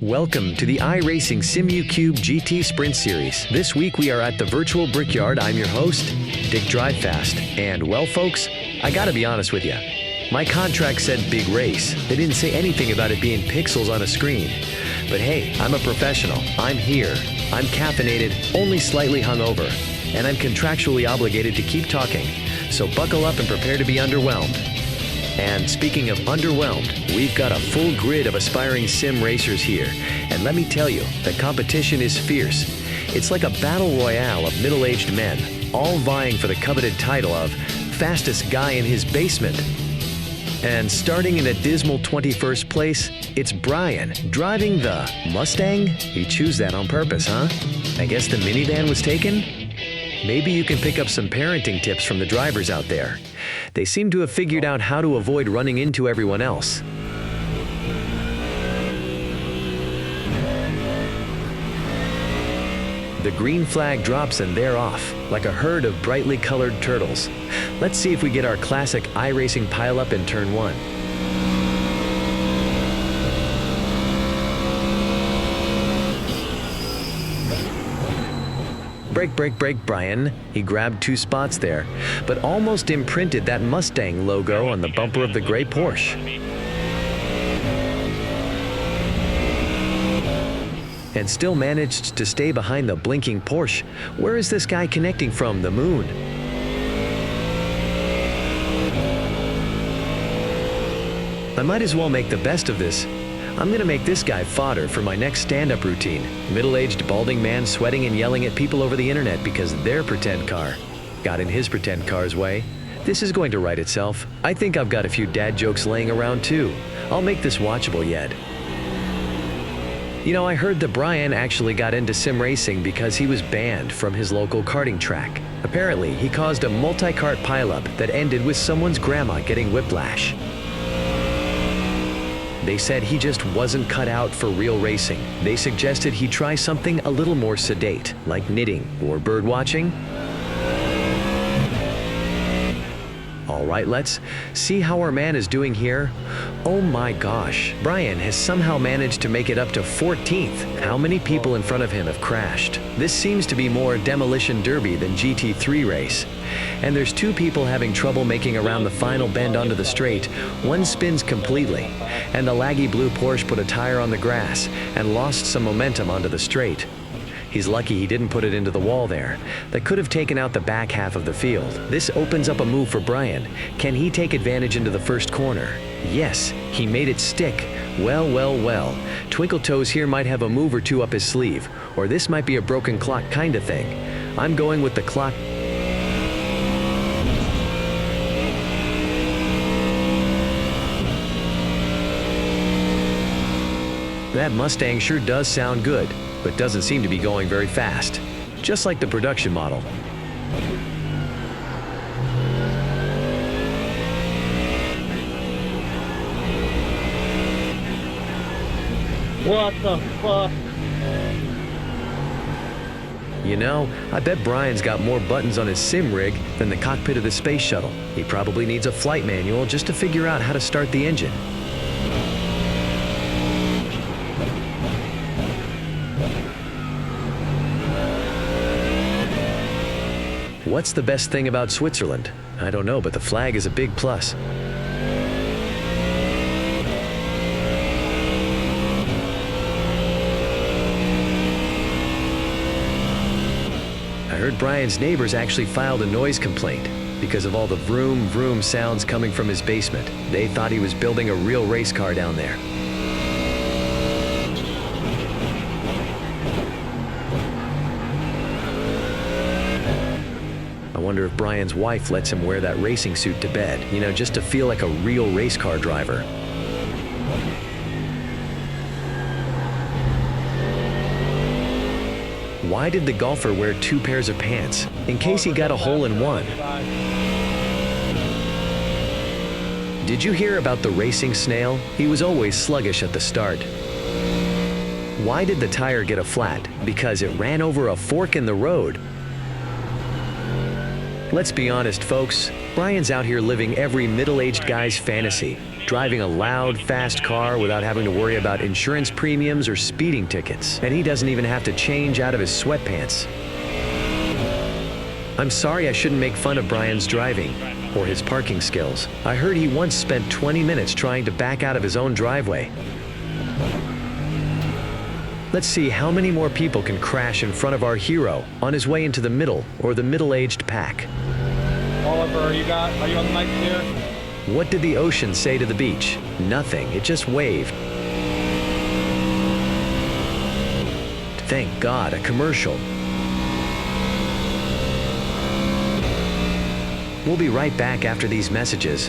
Welcome to the iRacing SimuCube GT Sprint Series. This week we are at the virtual Brickyard. I'm your host, Dick Drivefast. And well folks, I gotta be honest with you. My contract said big race. They didn't say anything about it being pixels on a screen. But hey, I'm a professional. I'm here. I'm caffeinated, only slightly hungover. And I'm contractually obligated to keep talking. So buckle up and prepare to be underwhelmed. And speaking of underwhelmed, we've got a full grid of aspiring sim racers here. And let me tell you, the competition is fierce. It's like a battle royale of middle-aged men, all vying for the coveted title of fastest guy in his basement. And starting in a dismal 21st place, it's Brian, driving the Mustang? You choose that on purpose, huh? I guess the minivan was taken? Maybe you can pick up some parenting tips from the drivers out there. They seem to have figured out how to avoid running into everyone else. The green flag drops and they're off, like a herd of brightly colored turtles. Let's see if we get our classic iRacing pileup in turn one. Brake, Brian. He grabbed two spots there, but almost imprinted that Mustang logo on the bumper of the gray Porsche. And still managed to stay behind the blinking Porsche. Where is this guy connecting from? The moon? I might as well make the best of this. I'm gonna make this guy fodder for my next stand-up routine. Middle-aged balding man sweating and yelling at people over the internet because their pretend car got in his pretend car's way. This is going to write itself. I think I've got a few dad jokes laying around too. I'll make this watchable yet. You know, I heard that Brian actually got into sim racing because he was banned from his local karting track. Apparently, he caused a multi-kart pileup that ended with someone's grandma getting whiplash. They said he just wasn't cut out for real racing. They suggested he try something a little more sedate, like knitting or bird watching. All right, let's see how our man is doing here. Oh my gosh, Brian has somehow managed to make it up to 14th. How many people in front of him have crashed? This seems to be more demolition derby than GT3 race. And there's two people having trouble making around the final bend onto the straight. One spins completely, and the laggy blue Porsche put a tire on the grass and lost some momentum onto the straight. He's lucky he didn't put it into the wall there. That could have taken out the back half of the field. This opens up a move for Brian. Can he take advantage into the first corner? Yes, he made it stick. Well. Twinkle Toes here might have a move or two up his sleeve, or this might be a broken clock kind of thing. I'm going with the clock. That Mustang sure does sound good, but doesn't seem to be going very fast. Just like the production model. What the fuck? You know, I bet Brian's got more buttons on his sim rig than the cockpit of the space shuttle. He probably needs a flight manual just to figure out how to start the engine. What's the best thing about Switzerland? I don't know, but the flag is a big plus. I heard Brian's neighbors actually filed a noise complaint because of all the vroom vroom sounds coming from his basement. They thought he was building a real race car down there. I wonder if Brian's wife lets him wear that racing suit to bed, you know, just to feel like a real race car driver. Why did the golfer wear two pairs of pants? In case he got a hole in one. Did you hear about the racing snail? He was always sluggish at the start. Why did the tire get a flat? Because it ran over a fork in the road. Let's be honest, folks. Brian's out here living every middle-aged guy's fantasy. driving a loud, fast car without having to worry about insurance premiums or speeding tickets. And he doesn't even have to change out of his sweatpants. I'm sorry I shouldn't make fun of Brian's driving or his parking skills. I heard he once spent 20 minutes trying to back out of his own driveway. Let's see how many more people can crash in front of our hero on his way into the middle or the middle-aged pack. Oliver, are you on the mic here? What did the ocean say to the beach? Nothing, it just waved. Thank God, a commercial. We'll be right back after these messages.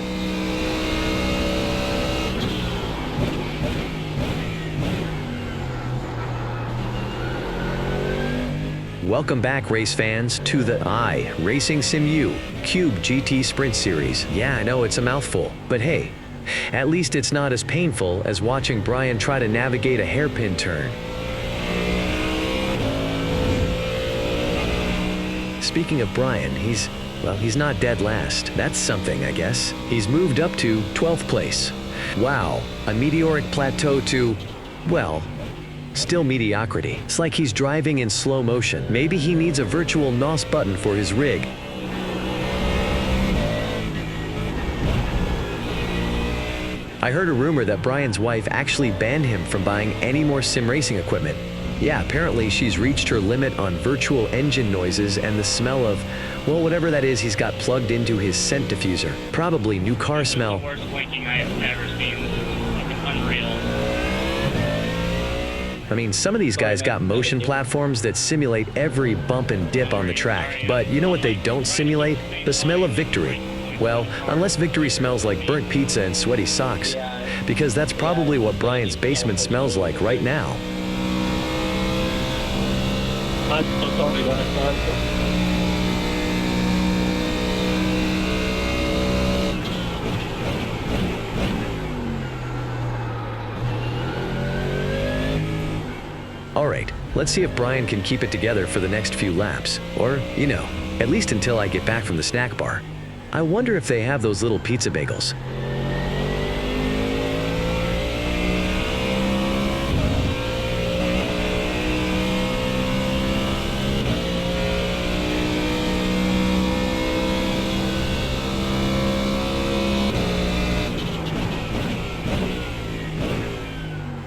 Welcome back, race fans, to the iRacing Simu Cube GT Sprint Series. Yeah, I know it's a mouthful, but hey, at least it's not as painful as watching Brian try to navigate a hairpin turn. Speaking of Brian, he's not dead last. That's something, I guess. He's moved up to 12th place. Wow, a meteoric plateau to, well, still mediocrity. It's like he's driving in slow motion. Maybe he needs a virtual NOS button for his rig. I heard a rumor that Brian's wife actually banned him from buying any more sim racing equipment. Yeah, apparently she's reached her limit on virtual engine noises and the smell of, well, whatever that is he's got plugged into his scent diffuser. Probably new car smell. The worst winking I have ever seen. Fucking unreal. I mean, some of these guys got motion platforms that simulate every bump and dip on the track. But you know what they don't simulate? The smell of victory. Well, unless victory smells like burnt pizza and sweaty socks. Because that's probably what Brian's basement smells like right now. I'm so sorry about it. All right, let's see if Brian can keep it together for the next few laps. Or, you know, at least until I get back from the snack bar. I wonder if they have those little pizza bagels.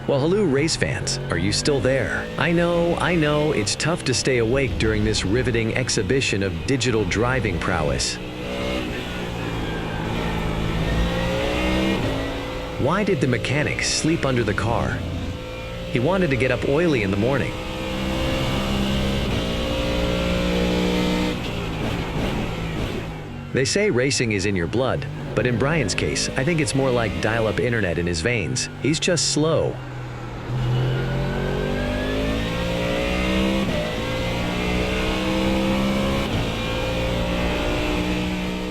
Well, hello, race fans. Are you still there? I know, it's tough to stay awake during this riveting exhibition of digital driving prowess. Why did the mechanic sleep under the car? He wanted to get up oily in the morning. They say racing is in your blood, but in Brian's case, I think it's more like dial-up internet in his veins. He's just slow.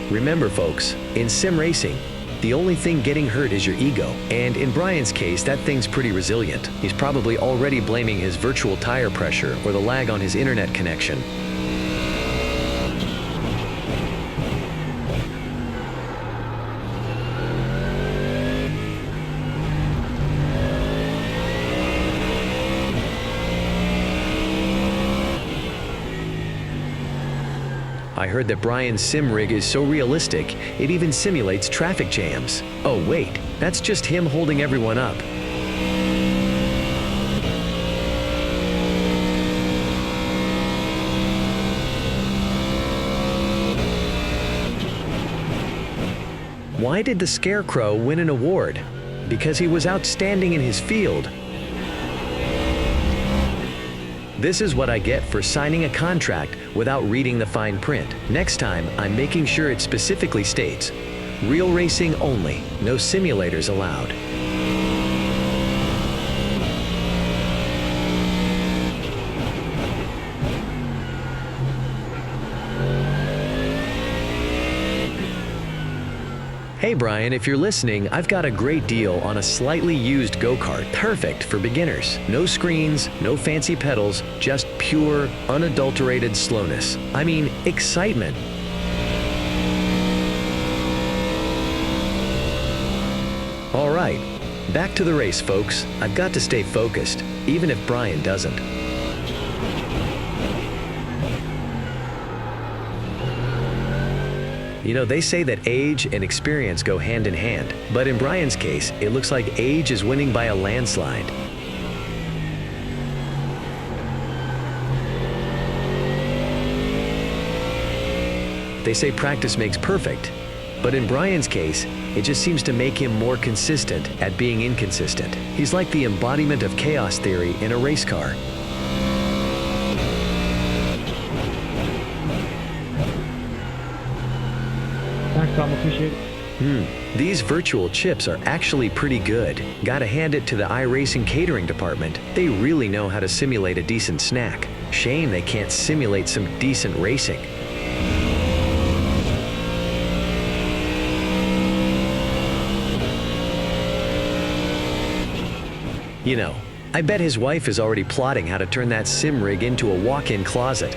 Remember, folks, in sim racing, the only thing getting hurt is your ego. And in Brian's case, that thing's pretty resilient. He's probably already blaming his virtual tire pressure or the lag on his internet connection. I heard that Brian's sim rig is so realistic, it even simulates traffic jams. Oh wait, that's just him holding everyone up. Why did the Scarecrow win an award? Because he was outstanding in his field. This is what I get for signing a contract without reading the fine print. Next time, I'm making sure it specifically states, real racing only, no simulators allowed. Hey Brian, if you're listening, I've got a great deal on a slightly used go-kart. Perfect for beginners. No screens, no fancy pedals, just pure, unadulterated slowness. I mean, excitement. All right, back to the race, folks. I've got to stay focused, even if Brian doesn't. You know, they say that age and experience go hand in hand, but in Brian's case, it looks like age is winning by a landslide. They say practice makes perfect, but in Brian's case, it just seems to make him more consistent at being inconsistent. He's like the embodiment of chaos theory in a race car. Thanks, Tom. Appreciate it. These virtual chips are actually pretty good. Gotta hand it to the iRacing catering department. They really know how to simulate a decent snack. Shame they can't simulate some decent racing. You know, I bet his wife is already plotting how to turn that sim rig into a walk-in closet.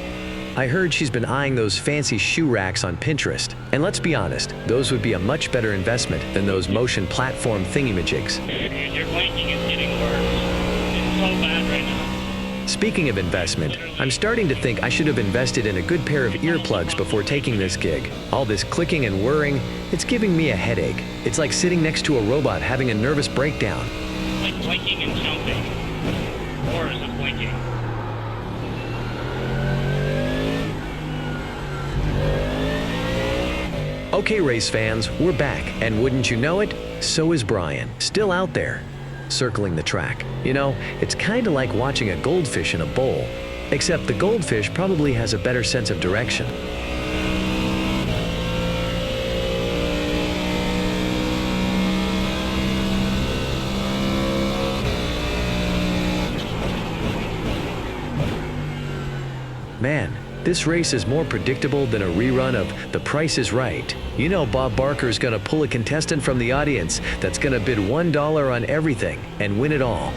I heard she's been eyeing those fancy shoe racks on Pinterest. And let's be honest, those would be a much better investment than those motion platform thingy-majigs. Your blanking is getting worse. It's so bad right now. Speaking of investment, I'm starting to think I should have invested in a good pair of earplugs before taking this gig. All this clicking and whirring, it's giving me a headache. It's like sitting next to a robot having a nervous breakdown. Like blinking and jumping. Or is it blinking? Okay, race fans, we're back, and wouldn't you know it, so is Brian, still out there, circling the track. You know, it's kind of like watching a goldfish in a bowl, except the goldfish probably has a better sense of direction. Man, this race is more predictable than a rerun of The Price is Right. You know Bob Barker's gonna pull a contestant from the audience that's gonna bid $1 on everything and win it all.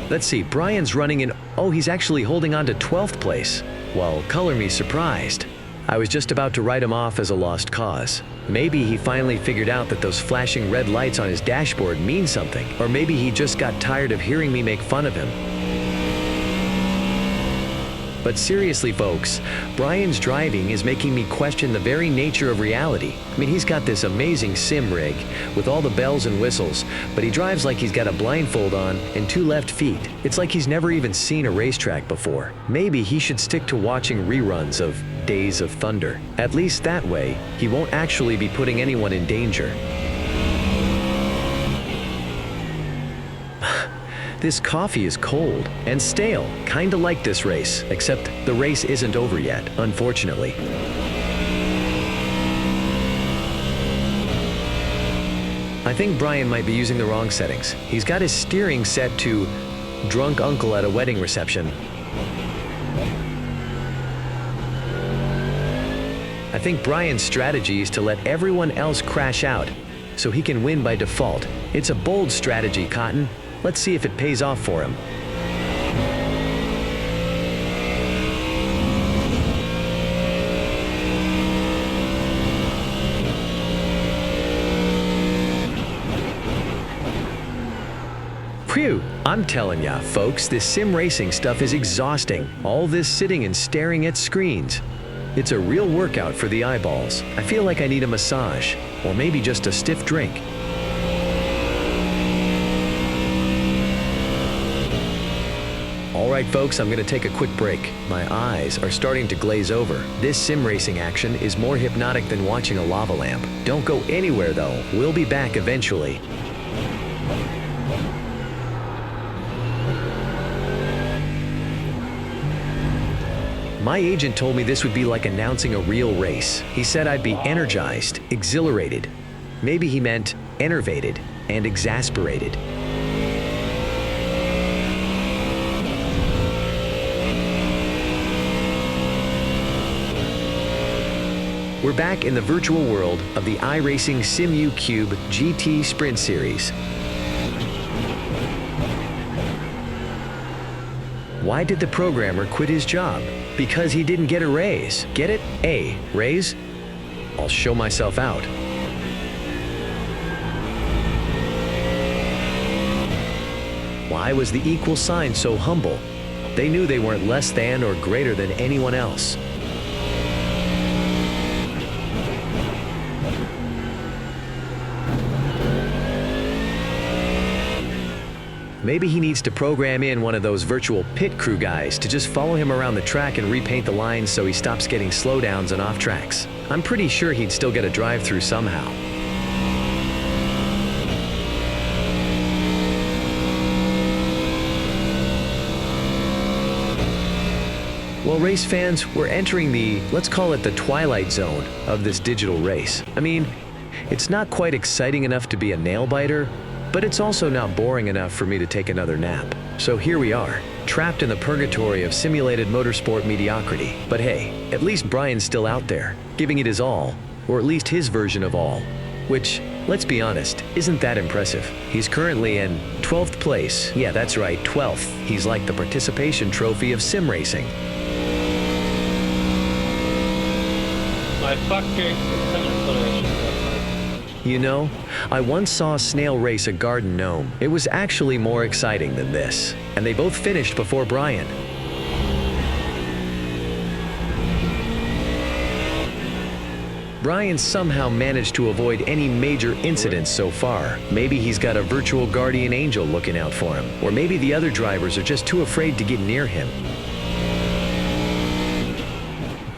Let's see, Brian's running in, oh, he's actually holding on to 12th place. Well, color me surprised. I was just about to write him off as a lost cause. Maybe he finally figured out that those flashing red lights on his dashboard mean something, or maybe he just got tired of hearing me make fun of him. But seriously, folks, Brian's driving is making me question the very nature of reality. I mean, he's got this amazing sim rig with all the bells and whistles, but he drives like he's got a blindfold on and 2 left feet. It's like he's never even seen a racetrack before. Maybe he should stick to watching reruns of Days of Thunder. At least that way, he won't actually be putting anyone in danger. This coffee is cold and stale, kinda like this race, except the race isn't over yet, unfortunately. I think Brian might be using the wrong settings. He's got his steering set to drunk uncle at a wedding reception. I think Brian's strategy is to let everyone else crash out, so he can win by default. It's a bold strategy, Cotton. Let's see if it pays off for him. Phew, I'm telling ya, folks, this sim racing stuff is exhausting. All this sitting and staring at screens. It's a real workout for the eyeballs. I feel like I need a massage, or maybe just a stiff drink. All right, folks, I'm gonna take a quick break. My eyes are starting to glaze over. This sim racing action is more hypnotic than watching a lava lamp. Don't go anywhere, though. We'll be back eventually. My agent told me this would be like announcing a real race. He said I'd be energized, exhilarated. Maybe he meant enervated and exasperated. We're back in the virtual world of the iRacing Simu Cube GT Sprint Series. Why did the programmer quit his job? Because he didn't get a raise. Get it? A raise? I'll show myself out. Why was the equal sign so humble? They knew they weren't less than or greater than anyone else. Maybe he needs to program in one of those virtual pit crew guys to just follow him around the track and repaint the lines so he stops getting slowdowns and off tracks. I'm pretty sure he'd still get a drive-through somehow. Well, race fans, we're entering the, let's call it the twilight zone of this digital race. I mean, it's not quite exciting enough to be a nail-biter, but it's also not boring enough for me to take another nap. So here we are, trapped in the purgatory of simulated motorsport mediocrity. But hey, at least Brian's still out there, giving it his all, or at least his version of all, which, let's be honest, isn't that impressive. He's currently in 12th place. Yeah, that's right, 12th. He's like the participation trophy of sim racing. My fucking exploration. You know, I once saw a snail race a garden gnome. It was actually more exciting than this, and they both finished before Brian. Brian somehow managed to avoid any major incidents so far. Maybe he's got a virtual guardian angel looking out for him, or maybe the other drivers are just too afraid to get near him.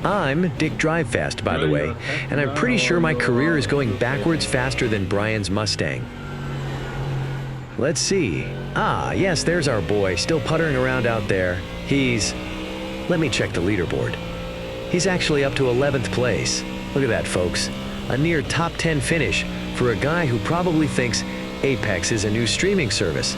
I'm Dick Drivefast, by the way, and I'm pretty sure my career is going backwards faster than Brian's Mustang. Let's see. Ah, yes, there's our boy, still puttering around out there. Let me check the leaderboard. He's actually up to 11th place. Look at that, folks. A near top 10 finish for a guy who probably thinks Apex is a new streaming service.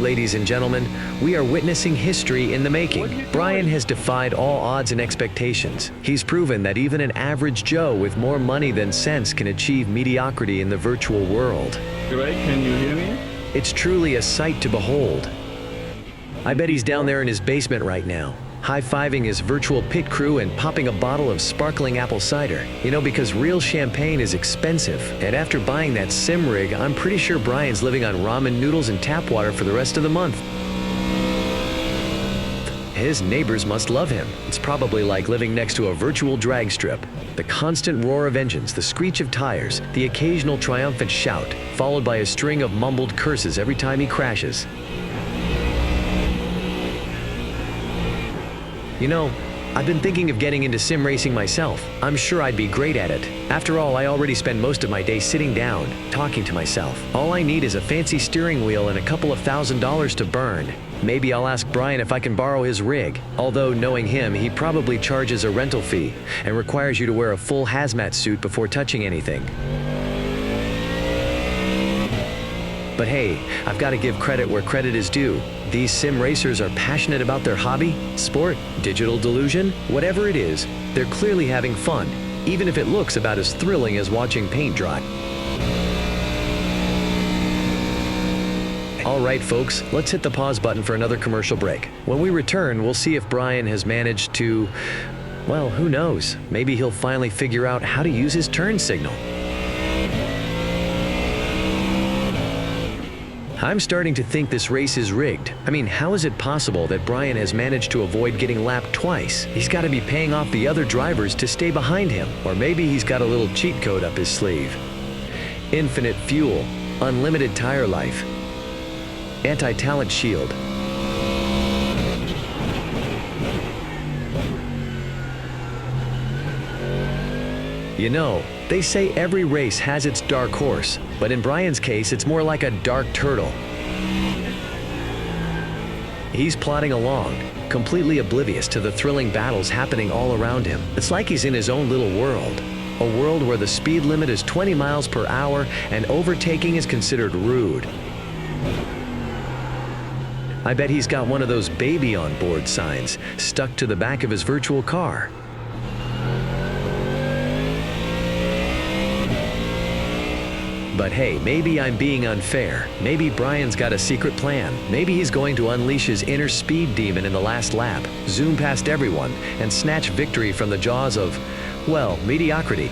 Ladies and gentlemen, we are witnessing history in the making. Brian has defied all odds and expectations. He's proven that even an average Joe with more money than sense can achieve mediocrity in the virtual world. Greg, can you hear me? It's truly a sight to behold. I bet he's down there in his basement right now, high-fiving his virtual pit crew and popping a bottle of sparkling apple cider. You know, because real champagne is expensive. And after buying that sim rig, I'm pretty sure Brian's living on ramen noodles and tap water for the rest of the month. His neighbors must love him. It's probably like living next to a virtual drag strip. The constant roar of engines, the screech of tires, the occasional triumphant shout, followed by a string of mumbled curses every time he crashes. You know, I've been thinking of getting into sim racing myself. I'm sure I'd be great at it. After all, I already spend most of my day sitting down, talking to myself. All I need is a fancy steering wheel and a couple of $1,000s to burn. Maybe I'll ask Brian if I can borrow his rig. Although, knowing him, he probably charges a rental fee and requires you to wear a full hazmat suit before touching anything. But hey, I've got to give credit where credit is due. These sim racers are passionate about their hobby, sport, digital delusion, whatever it is, they're clearly having fun, even if it looks about as thrilling as watching paint dry. All right, folks, let's hit the pause button for another commercial break. When we return, we'll see if Brian has managed to, well, who knows? Maybe he'll finally figure out how to use his turn signal. I'm starting to think this race is rigged. I mean, how is it possible that Brian has managed to avoid getting lapped twice? He's got to be paying off the other drivers to stay behind him. Or maybe he's got a little cheat code up his sleeve. Infinite fuel, unlimited tire life, anti-talent shield. You know, they say every race has its dark horse, but in Brian's case, it's more like a dark turtle. He's plodding along, completely oblivious to the thrilling battles happening all around him. It's like he's in his own little world, a world where the speed limit is 20 miles per hour and overtaking is considered rude. I bet he's got one of those baby on board signs stuck to the back of his virtual car. But hey, maybe I'm being unfair. Maybe Brian's got a secret plan. Maybe he's going to unleash his inner speed demon in the last lap, zoom past everyone, and snatch victory from the jaws of, well, mediocrity.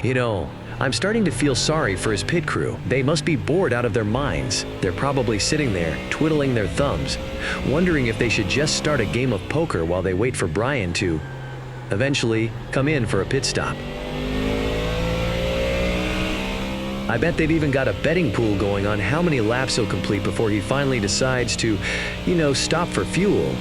You know, I'm starting to feel sorry for his pit crew. They must be bored out of their minds. They're probably sitting there, twiddling their thumbs, wondering if they should just start a game of poker while they wait for Brian to, eventually, come in for a pit stop. I bet they've even got a betting pool going on how many laps he'll complete before he finally decides to, stop for fuel.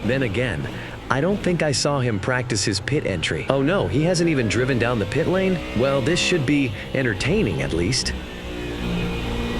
Then again, I don't think I saw him practice his pit entry. Oh no, he hasn't even driven down the pit lane? Well, this should be entertaining at least.